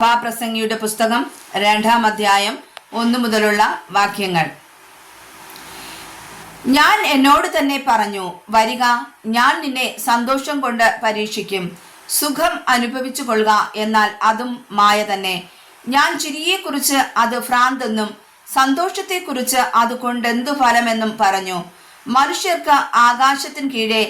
സഭാപ്രസംഗിയുടെ പുസ്തകം 2-ാം അധ്യായം 1 മുതലുള്ള വാക്യങ്ങൾ. ഞാൻ എന്നോട് തന്നെ പറഞ്ഞു, വരിക, ഞാൻ നിന്നെ സന്തോഷം കൊണ്ട് പരീക്ഷിക്കും. സുഖം അനുഭവിച്ചു കൊള്ളുക, എന്നാൽ അതും മായ തന്നെ. ഞാൻ ചിരിയെക്കുറിച്ച് അത് ഭ്രാന്തെന്നും സന്തോഷത്തെക്കുറിച്ച് അതുകൊണ്ടെന്തു ഫലമെന്നും പറഞ്ഞു. മനുഷ്യർക്ക് ആകാശത്തിന് കീഴെ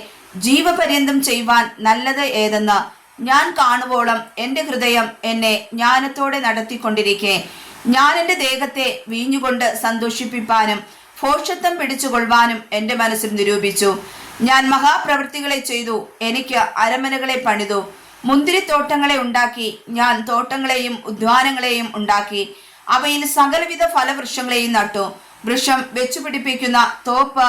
ജീവപര്യന്തം ചെയ്യുവാൻ നല്ലത് ഏതെന്ന് ഞാൻ കാണുവോളം എൻ്റെ ഹൃദയം എന്നെ ജ്ഞാനത്തോടെ നടത്തിക്കൊണ്ടിരിക്കെ, ഞാൻ എൻ്റെ ദേഹത്തെ വീഞ്ഞുകൊണ്ട് സന്തോഷിപ്പിപ്പാനും ഭോഷത്വം പിടിച്ചുകൊള്ളുവാനും എൻ്റെ മനസ്സിൽ നിരൂപിച്ചു. ഞാൻ മഹാപ്രവൃത്തികളെ ചെയ്തു, എനിക്ക് അരമനകളെ പണിതു, മുന്തിരിത്തോട്ടങ്ങളെ ഉണ്ടാക്കി. ഞാൻ തോട്ടങ്ങളെയും ഉദ്യാനങ്ങളെയും ഉണ്ടാക്കി, അവയിൽ സകലവിധ ഫലവൃക്ഷങ്ങളെയും നട്ടു. വൃക്ഷം വെച്ചുപിടിപ്പിക്കുന്ന തോപ്പ്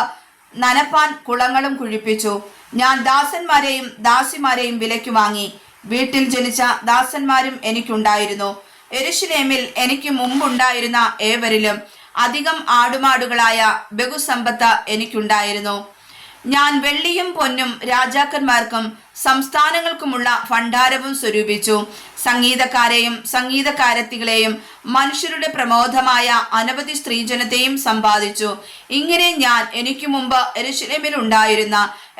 നനപ്പാൻ കുളങ്ങളും കുഴിപ്പിച്ചു. ഞാൻ ദാസന്മാരെയും ദാസിമാരെയും വിലയ്ക്ക് വാങ്ങി. വീട്ടിൽ ജനിച്ച ദാസന്മാരും എനിക്കുണ്ടായിരുന്നു. യെരൂശലേമിൽ എനിക്ക് മുമ്പുണ്ടായിരുന്ന ഏവരിലും അധികം ആടുമാടുകളായ ബഹുസമ്പത്ത് എനിക്കുണ്ടായിരുന്നു. ഞാൻ വെള്ളിയും പൊന്നും രാജാക്കന്മാർക്കും സംസ്ഥാനങ്ങൾക്കുമുള്ള ഭണ്ഡാരവും സ്വരൂപിച്ചു. സംഗീതക്കാരെയും സംഗീതക്കാരത്തികളെയും മനുഷ്യരുടെ പ്രമോദമായ അനവധി സ്ത്രീജനത്തെയും സമ്പാദിച്ചു. ഇങ്ങനെ ഞാൻ എനിക്ക് മുമ്പ് യെരൂശലേമിൽ ഉണ്ടായിരുന്ന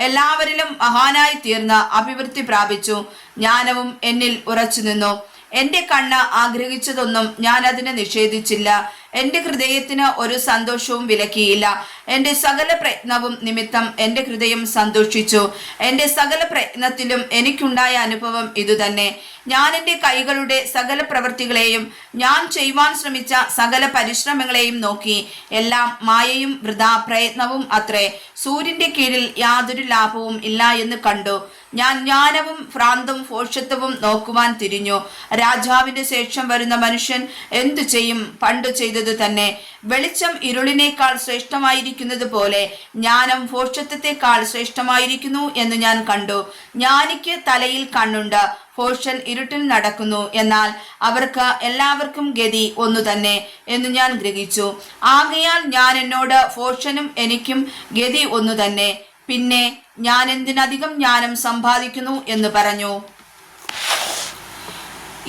എല്ലാവരിലും മഹാനായി തീർന്ന് അഭിവൃദ്ധി പ്രാപിച്ചു. ജ്ഞാനവും എന്നിൽ ഉറച്ചു നിന്നു. എൻ്റെ കണ്ണ് ആഗ്രഹിച്ചതൊന്നും ഞാൻ അതിനെ നിഷേധിച്ചില്ല. എൻ്റെ ഹൃദയത്തിന് ഒരു സന്തോഷവും വിലക്കിയില്ല. എൻ്റെ സകല പ്രയത്നവും നിമിത്തം എൻ്റെ ഹൃദയം സന്തോഷിച്ചു. എൻ്റെ സകല പ്രയത്നത്തിലും എനിക്കുണ്ടായ അനുഭവം ഇതുതന്നെ. ഞാൻ എൻ്റെ കൈകളുടെ സകല പ്രവൃത്തികളെയും ഞാൻ ചെയ്യുവാൻ ശ്രമിച്ച സകല പരിശ്രമങ്ങളെയും നോക്കി. എല്ലാം മായയും വൃഥാ പ്രയത്നവും അത്രേ. സൂര്യൻ്റെ കീഴിൽ യാതൊരു ലാഭവും ഇല്ല എന്ന് കണ്ടു. ഞാൻ ജ്ഞാനവും ഭ്രാന്തും ഭോഷത്വവും നോക്കുവാൻ തിരിഞ്ഞു. രാജാവിന്റെ ശേഷം വരുന്ന മനുഷ്യൻ എന്തു ചെയ്യും? പണ്ട് ചെയ്തത് തന്നെ. വെളിച്ചം ഇരുളിനേക്കാൾ ശ്രേഷ്ഠമായിരിക്കുന്നത് പോലെ ജ്ഞാനം ഭോഷത്വത്തെക്കാൾ ശ്രേഷ്ഠമായിരിക്കുന്നു എന്ന് ഞാൻ കണ്ടു. ജ്ഞാനിക്ക് തലയിൽ കണ്ണുണ്ട്, ഭോഷൻ ഇരുട്ടിൽ നടക്കുന്നു, എന്നാൽ അവർക്ക് എല്ലാവർക്കും ഗതി ഒന്നു തന്നെ എന്ന് ഞാൻ ഗ്രഹിച്ചു. ആകയാൽ ഞാൻ എന്നോട്, ഭോഷനും എനിക്കും ഗതി ഒന്നു തന്നെ, പിന്നെ ഞാൻ എന്തിനധികം ജ്ഞാനം സമ്പാദിക്കുന്നു എന്ന് പറഞ്ഞു.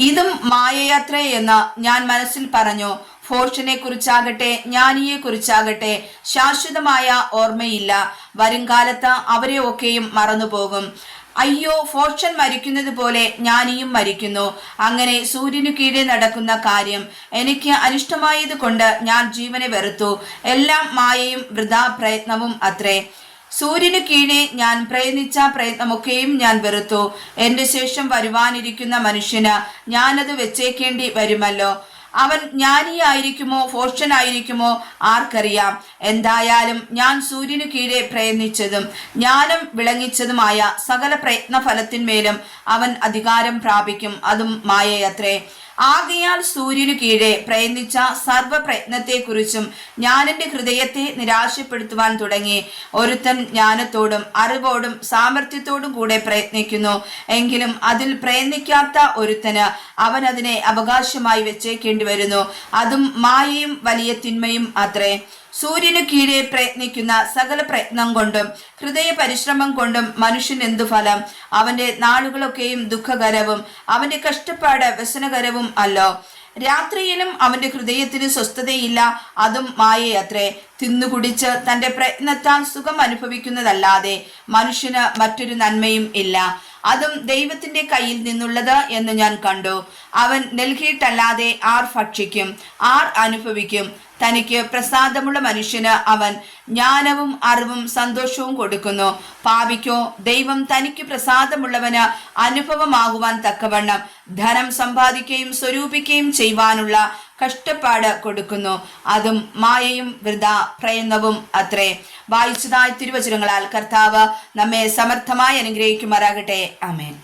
ഇതും മായയത്രേ എന്ന് ഞാൻ മനസ്സിൽ പറഞ്ഞു. ഭോഷനെ കുറിച്ചാകട്ടെ ജ്ഞാനിയെ കുറിച്ചാകട്ടെ ശാശ്വതമായ ഓർമ്മയില്ല. വരുംകാലത്ത് അവരെ ഒക്കെയും മറന്നുപോകും. അയ്യോ, ഭോഷൻ മരിക്കുന്നത് പോലെ ജ്ഞാനിയും മരിക്കുന്നു. അങ്ങനെ സൂര്യനു കീഴെ നടക്കുന്ന കാര്യം എനിക്ക് അനിഷ്ടമായത് കൊണ്ട് ഞാൻ ജീവനെ വെറുത്തു. എല്ലാം മായയും വൃഥാ പ്രയത്നവും അത്രേ. സൂര്യനു കീഴെ ഞാൻ പ്രയത്നിച്ച പ്രയത്നമൊക്കെയും ഞാൻ വെറുത്തു. എൻ്റെ ശേഷം വരുവാനിരിക്കുന്ന മനുഷ്യന് ഞാനത് വെച്ചേക്കേണ്ടി വരുമല്ലോ. അവൻ ജ്ഞാനിയായിരിക്കുമോ ഭോഷനായിരിക്കുമോ ആർക്കറിയാം. എന്തായാലും ഞാൻ സൂര്യനു കീഴെ പ്രയത്നിച്ചതും ജ്ഞാനം വിളങ്ങിച്ചതുമായ സകല പ്രയത്ന ഫലത്തിന്മേലും അവൻ അധികാരം പ്രാപിക്കും. അതും മായയത്രേ. ആകയാൽ സൂര്യനു കീഴെ പ്രയത്നിച്ച സർവ പ്രയത്നത്തെക്കുറിച്ചും ഞാൻ എൻ്റെ ഹൃദയത്തെ നിരാശപ്പെടുത്തുവാൻ തുടങ്ങി. ഒരുത്തൻ ജ്ഞാനത്തോടും അറിവോടും സാമർഥ്യത്തോടും കൂടെ പ്രയത്നിക്കുന്നു, എങ്കിലും അതിൽ പ്രയത്നിക്കാത്ത ഒരുത്തന് അവൻ അതിനെ അവകാശമായി വെച്ചേക്കേണ്ടി വരുന്നു. അതും മായയും വലിയ തിന്മയും അത്രേ. സൂര്യനു കീഴെ പ്രയത്നിക്കുന്ന സകല പ്രയത്നം കൊണ്ടും ഹൃദയ പരിശ്രമം കൊണ്ടും മനുഷ്യൻ എന്തു ഫലം? അവന്റെ നാളുകളൊക്കെയും ദുഃഖകരവും അവന്റെ കഷ്ടപ്പാട് വ്യസനകരവും അല്ലോ. രാത്രിയിലും അവന്റെ ഹൃദയത്തിന് സ്വസ്ഥതയില്ല, അതും മായയത്രേ. തിന്നുകുടിച്ച് തന്റെ പ്രയത്നത്താൽ സുഖം അനുഭവിക്കുന്നതല്ലാതെ മനുഷ്യന് മറ്റൊരു നന്മയും ഇല്ല. അതും ദൈവത്തിന്റെ കയ്യിൽ നിന്നുള്ളത് എന്ന് ഞാൻ കണ്ടു. അവൻ നൽകിയിട്ടല്ലാതെ ആർ ഭക്ഷിക്കും? ആർ അനുഭവിക്കും? തനിക്ക് പ്രസാദമുള്ള മനുഷ്യന് അവൻ ജ്ഞാനവും അറിവും സന്തോഷവും കൊടുക്കുന്നു. പാപിക്കോ ദൈവം തനിക്ക് പ്രസാദമുള്ളവന് അനുഭവമാകുവാൻ തക്കവണ്ണം ധനം സമ്പാദിക്കുകയും സ്വരൂപിക്കുകയും ചെയ്യുവാനുള്ള കഷ്ടപ്പാട് കൊടുക്കുന്നു. അതും മായയും വൃഥാ പ്രയത്നവും അത്രേ. വായിച്ചതായ തിരുവചനങ്ങളാൽ കർത്താവ് നമ്മെ സമർത്ഥമായി അനുഗ്രഹിക്കുമാറാകട്ടെ. ആമേൻ.